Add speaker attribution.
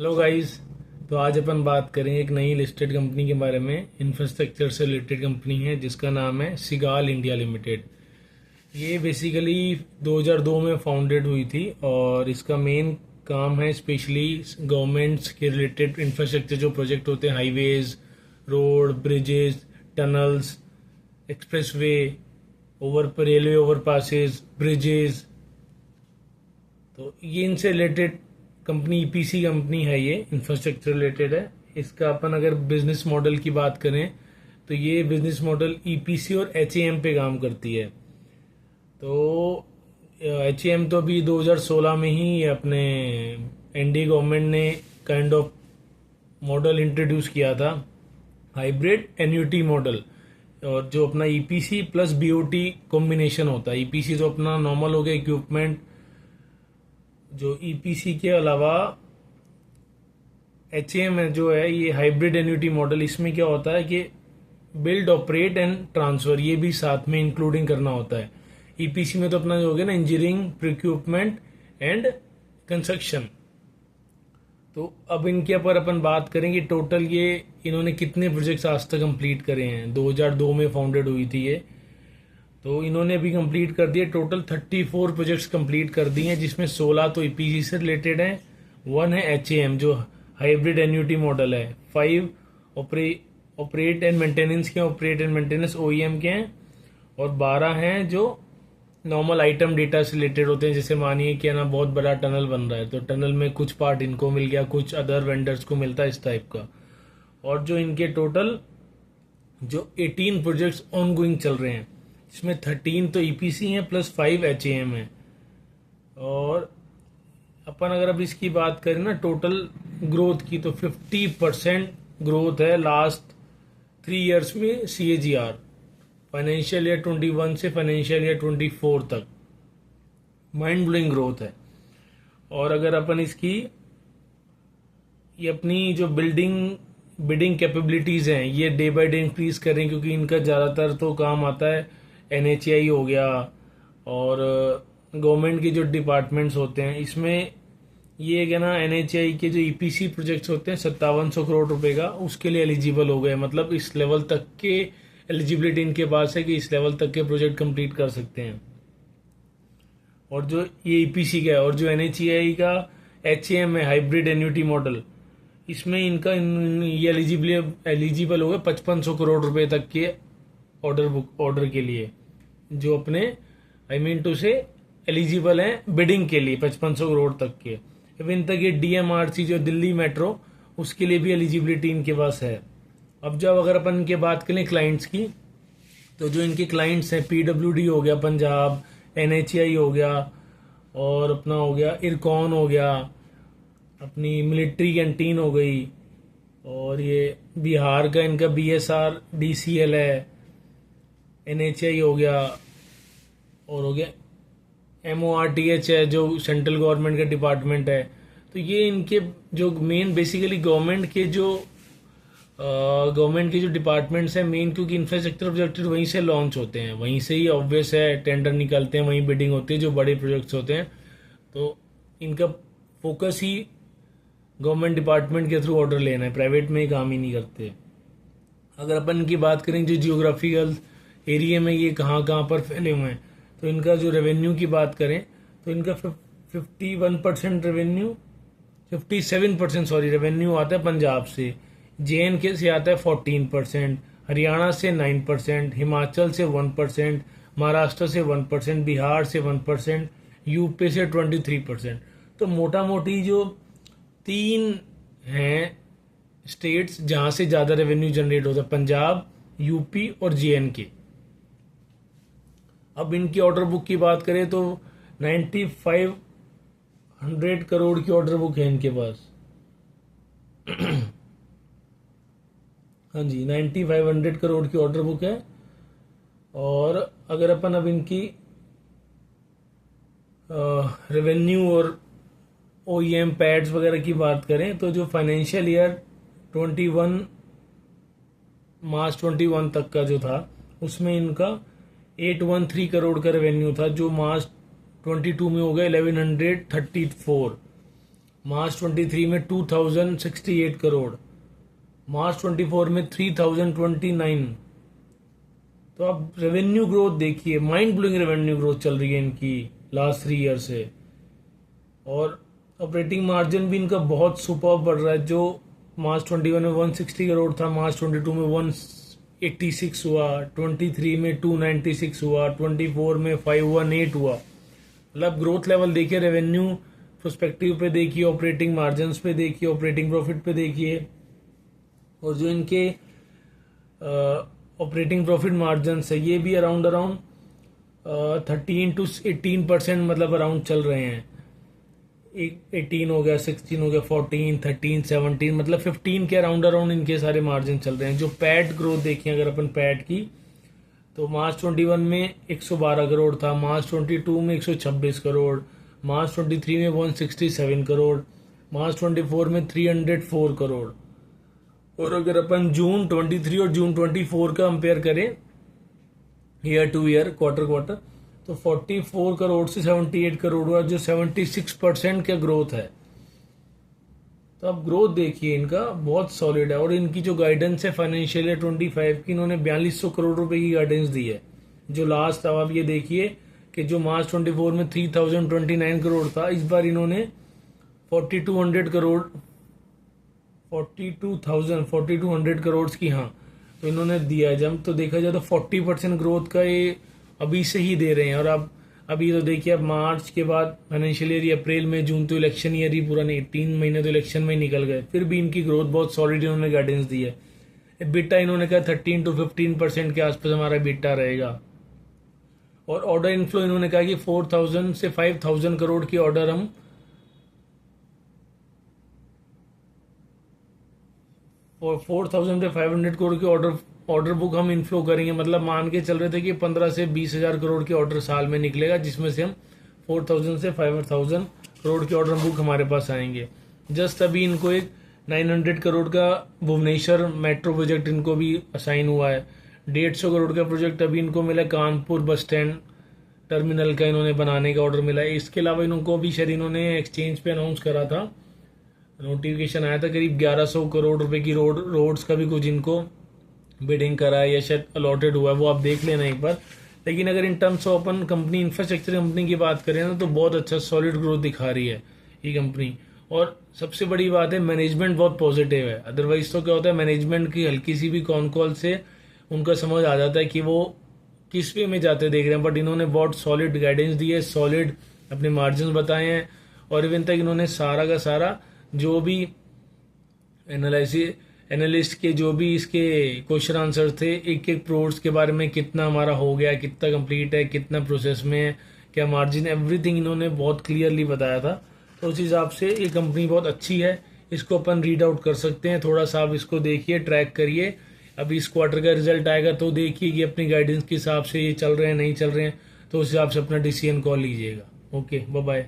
Speaker 1: Hello guys. तो आज अपन बात करेंगे एक नई लिस्टेड कंपनी के बारे में। इंफ्रास्ट्रक्चर से रिलेटेड कंपनी है जिसका नाम है सिगाल इंडिया लिमिटेड। ये बेसिकली 2002 में फाउंडेड हुई थी और इसका मेन काम है स्पेशली गवर्नमेंट्स के रिलेटेड इंफ्रास्ट्रक्चर जो प्रोजेक्ट होते हैं, highways, road, bridges, tunnels, expressway, over railway overpasses, bridges. तो ये इनसे रिलेटेड कंपनी ईपीसी कंपनी है, ये इंफ्रास्ट्रक्चर रिलेटेड है। इसका अपन अगर बिजनेस मॉडल की बात करें तो ये बिजनेस मॉडल ईपीसी और एचएएम पे काम करती है। तो एचएएम तो अभी 2016 में ही अपने एनडीए गवर्नमेंट ने काइंड ऑफ मॉडल इंट्रोड्यूस किया था, हाइब्रिड एन्युटी मॉडल। और जो अपना ईपीसी प्लस बीओटी कॉम्बिनेशन होता है, ईपीसी तो अपना नॉर्मल हो गया इक्विपमेंट, जो ईपीसी के अलावा एचएएम है जो है ये हाइब्रिड एन्युटी मॉडल। इसमें क्या होता है कि बिल्ड, ऑपरेट एंड ट्रांसफर ये भी साथ में इंक्लूडिंग करना होता है। ईपीसी में तो अपना जो हो गया ना, इंजीनियरिंग, प्रोक्यूरमेंट एंड कंस्ट्रक्शन। तो अब इनके ऊपर अपन बात करेंगे टोटल ये इन्होंने कितने प्रोजेक्ट्स आज तक कंप्लीट करे हैं। 2002 में फाउंडेड हुई थी ये, तो इन्होंने अभी कंप्लीट कर दिए टोटल 34 प्रोजेक्ट्स कंप्लीट कर दिए हैं, जिसमें 16 तो ईपीसी से रिलेटेड हैं, 1 है एचएएम जो हाइब्रिड एन्युटी मॉडल है, 5 ऑपरेट एंड मेंटेनेंस के, ऑपरेट एंड मेंटेनेंस ओईएम के हैं, और 12 हैं जो नॉर्मल आइटम डेटा से रिलेटेड होते हैं। जैसे मानिए कि ना बहुत बड़ा टनल बन रहा है तो टनल में कुछ पार्ट इनको मिल गया, कुछ अदर वेंडर्स को मिलता है, इस टाइप का। और जो इनके टोटल जो 18 प्रोजेक्ट्स ऑन गोइंग चल रहे हैं, इसमें 13 तो ईपीसी हैं प्लस 5 एचएएम है। और अपन अगर अब इसकी बात करें ना टोटल ग्रोथ की, तो 50% ग्रोथ है लास्ट 3 ईयर्स में सीएजीआर, फाइनेंशियल ईयर 21 से फाइनेंशियल ईयर 24 तक। माइंड ब्लोइंग ग्रोथ है। और अगर अपन इसकी ये अपनी जो बिडिंग कैपेबिलिटीज हैं ये डे बाय डे इंक्रीज करें, क्योंकि इनका ज़्यादातर तो काम आता है एनएचएआई हो गया और गवर्नमेंट के जो डिपार्टमेंट्स होते हैं। इसमें ये क्या ना, एनएचएआई के जो ईपीसी प्रोजेक्ट्स होते हैं 5700 करोड़ रुपए का, उसके लिए एलिजिबल हो गए। मतलब इस लेवल तक के एलिजिबिलिटी इनके पास है कि इस लेवल तक के प्रोजेक्ट कंप्लीट कर सकते हैं। और जो ये ईपीसी का है, और जो एनएचएआई का एचएएम है हाइब्रिड एन्युटी मॉडल, इसमें इनका ये एलिजिबल हो गए 5500 करोड़ रुपए तक के ऑर्डर के लिए, जो अपने टू से एलिजिबल हैं बिडिंग के लिए 5500 करोड़ तक के। इवन तक ये डीएमआरसी जो दिल्ली मेट्रो, उसके लिए भी एलिजिबिलिटी इनके पास है। अब जब अगर अपन इनके बात करें क्लाइंट्स की, तो जो इनके क्लाइंट्स हैं पीडब्ल्यूडी हो गया पंजाब, एनएचएआई हो गया, और अपना हो गया इरकॉन हो गया, अपनी मिलिट्री कैंटीन हो गई, और ये बिहार का इनका बीएसआर डीसीएल है, एनएचआई हो गया, और हो गया एमओआरटीएच है जो सेंट्रल गवर्नमेंट का डिपार्टमेंट है। तो ये इनके जो मेन बेसिकली गवर्नमेंट के जो डिपार्टमेंट्स हैं मेन, क्योंकि इंफ्रास्ट्रक्चर प्रोजेक्ट वहीं से लॉन्च होते हैं, वहीं से ही ऑब्वियस है टेंडर निकलते हैं, वहीं बिडिंग होती है जो बड़े प्रोजेक्ट्स होते हैं। तो इनका फोकस ही गवर्नमेंट डिपार्टमेंट के थ्रू ऑर्डर लेना है, प्राइवेट में ही काम ही नहीं करते। अगर अपन इनकी बात करें जो जियोग्राफिकल एरिया में ये कहाँ कहाँ पर फैले हुए हैं, तो इनका जो रेवेन्यू की बात करें तो इनका 51% रेवेन्यू, 57% सॉरी रेवेन्यू आता है पंजाब से, जेएनके से आता है 14%, हरियाणा से 9%, हिमाचल से 1%, महाराष्ट्र से 1%, बिहार से 1%, यूपी से 23%। तो मोटा मोटी जो 3 हैं स्टेट्स जहां से ज्यादा रेवेन्यू जनरेट होता है, पंजाब, यूपी और जेएनके। अब इनकी ऑर्डर बुक की बात करें तो 9500 करोड़ की ऑर्डर बुक है इनके पास। हाँ जी, 9500 करोड़ की ऑर्डर बुक है। और अगर अपन अब इनकी रेवेन्यू और ओईएम पैड्स वगैरह की बात करें तो जो फाइनेंशियल ईयर 21 मार्च 21 तक का जो था, उसमें इनका 813 करोड़ का रेवेन्यू था, जो मार्च 22 में हो गया 1134। मार्च 23 में 2068 करोड़, मार्च 24 में 3029। तो आप रेवेन्यू ग्रोथ देखिए, माइंड ब्लोइंग रेवेन्यू ग्रोथ चल रही है इनकी लास्ट 3 ईयर से। और ऑपरेटिंग मार्जिन भी इनका बहुत सुपर बढ़ रहा है, जो मार्च 21 में 160 करोड़ था, मार्च 22 में 186 हुआ, 23 में 296 हुआ, 24 में 518 हुआ। मतलब ग्रोथ लेवल देखिए, रेवेन्यू प्रोस्पेक्टिव पे देखिए, ऑपरेटिंग मार्जिन पे देखिए, ऑपरेटिंग प्रॉफिट पे देखिए, और जो इनके ऑपरेटिंग प्रॉफिट मार्जिन है ये भी अराउंड 13 to 18% मतलब अराउंड चल रहे हैं। 18 हो गया, 16 हो गया, 14, 13, 17 मतलब 15 के अराउंड इनके सारे मार्जिन चल रहे हैं। जो पैट ग्रोथ देखें अगर अपन पैट की, तो मार्च 21 में 112 करोड़ था, मार्च 22 में 126 करोड़, मार्च 23 में 167 करोड़, मार्च 24 में 304 करोड़। और अगर अपन जून 23 और जून 24 का कंपेयर करें ईयर टू ईयर, क्वार्टर, तो 44 करोड़ से 78 करोड़ हुआ, जो 76% का ग्रोथ है। तो आप ग्रोथ देखिए इनका बहुत सॉलिड है। और इनकी जो गाइडेंस है फाइनेंशियल ईयर 25 की, इन्होंने 4200 करोड़ रुपए की गाइडेंस दी है। जो लास्ट, अब आप ये देखिए कि जो मार्च 24 में 3029 करोड़ था, इस बार इन्होंने 4200 करोड़ की, हाँ, तो इन्होंने दिया है। जब तो देखा जाए तो 40% ग्रोथ का ये अभी से ही दे रहे हैं। और अब अभी तो देखिए, अब मार्च के बाद फाइनेंशियल ईयर, अप्रैल में, जून तो इलेक्शन ईयर ही पूरा नहीं, 3 महीने तो इलेक्शन में ही निकल गए, फिर भी इनकी ग्रोथ बहुत सॉलिड इन्होंने गाइडेंस दी है। बिटा इन्होंने कहा 13 to 15% के आसपास हमारा बिटा रहेगा। और ऑर्डर इनफ्लो इन्होंने कहा कि 4000 से 5000 करोड़ की ऑर्डर हम 4000 से 500 करोड़ की ऑर्डर बुक हम इनफ्लो करेंगे। मतलब मान के चल रहे थे कि 15 से 20,000 करोड़ की ऑर्डर साल में निकलेगा, जिसमें से हम 4000 से 5000 करोड़ की ऑर्डर बुक हमारे पास आएंगे। जस्ट अभी इनको एक 900 करोड़ का भुवनेश्वर मेट्रो प्रोजेक्ट इनको भी असाइन हुआ है। 150 करोड़ का प्रोजेक्ट अभी इनको मिला कानपुर बस स्टैंड टर्मिनल का, इन्होंने बनाने का ऑर्डर मिला है। इसके अलावा इनको भी शायद इन्होंने एक्सचेंज पे अनाउंस करा था, नोटिफिकेशन आया था, करीब 1100 करोड़ रुपए की रोड्स का भी कुछ इनको बिडिंग करा है या शायद अलॉटेड हुआ है, वो आप देख लेना एक बार। लेकिन अगर in terms of upon company, infrastructure company की बात करें ना, तो बहुत अच्छा सॉलिड ग्रोथ दिखा रही है ये कंपनी। और सबसे बड़ी बात है, मैनेजमेंट बहुत पॉजिटिव है। अदरवाइज तो क्या होता है, मैनेजमेंट की हल्की सी भी कॉन कॉल से उनका समझ आ जाता है कि वो किस वे में जाते देख रहे हैं। बट इन्होंने बहुत सॉलिड गाइडेंस दी है, सॉलिड अपने मार्जिन बताए हैं, और इवन तक इन्होंने सारा का सारा जो भी एनालिस्ट के जो भी इसके क्वेश्चन आंसर थे, एक एक प्रोड्स के बारे में, कितना हमारा हो गया, कितना कंप्लीट है, कितना प्रोसेस में है, क्या मार्जिन, एवरीथिंग इन्होंने बहुत क्लियरली बताया था। तो उस हिसाब से ये कंपनी बहुत अच्छी है, इसको अपन रीड आउट कर सकते हैं। थोड़ा सा आप इसको देखिए, ट्रैक करिए। अभी इस क्वार्टर का रिजल्ट आएगा तो देखिए कि अपनी गाइडेंस के हिसाब से ये चल रहे हैं नहीं चल रहे हैं, तो उस हिसाब से अपना डिसीजन कॉल लीजिएगा। Okay, bye bye.